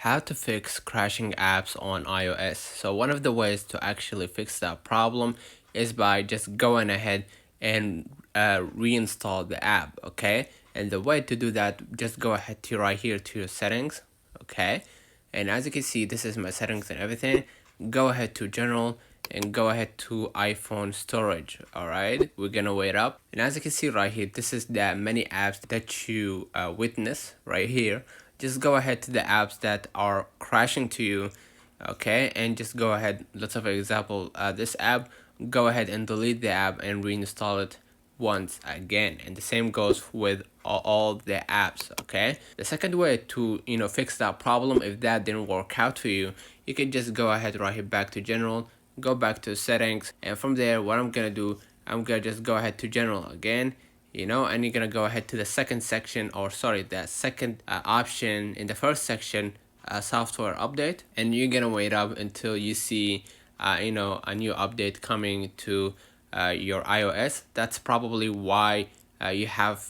How to fix crashing apps on iOS. So one of the ways to actually fix that problem is by just going ahead and reinstall the app, okay? And the way to do that, just go ahead to right here to your settings, okay? And as you can see, this is my settings and everything. Go ahead to general and go ahead to iPhone storage. All right, we're gonna wait up, and as you can see right here, this is the many apps that you witness right here. Just go ahead to the apps that are crashing to you, okay, and just go ahead. Let's have an example. This app, go ahead and delete the app and reinstall it once again, and the same goes with all the apps. Okay, the second way to fix that problem, if that didn't work out for you, you can just go ahead right here back to general, go back to settings, and from there what I'm gonna do, I'm gonna just go ahead to general again, and you're gonna go ahead to the second section, or sorry, the second option in the first section, software update, and you're gonna wait up until you see a new update coming to your iOS. That's probably why you have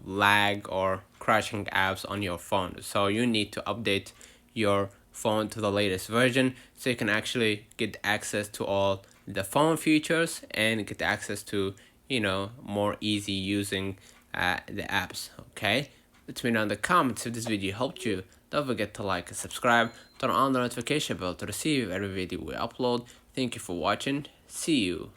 lag or crashing apps on your phone. So you need to update your phone to the latest version so you can actually get access to all the phone features and get access to more easy using the apps. Okay, let me know in the comments if this video helped you. Don't forget to like and subscribe, turn on the notification bell to receive every video we upload. Thank you for watching. See you.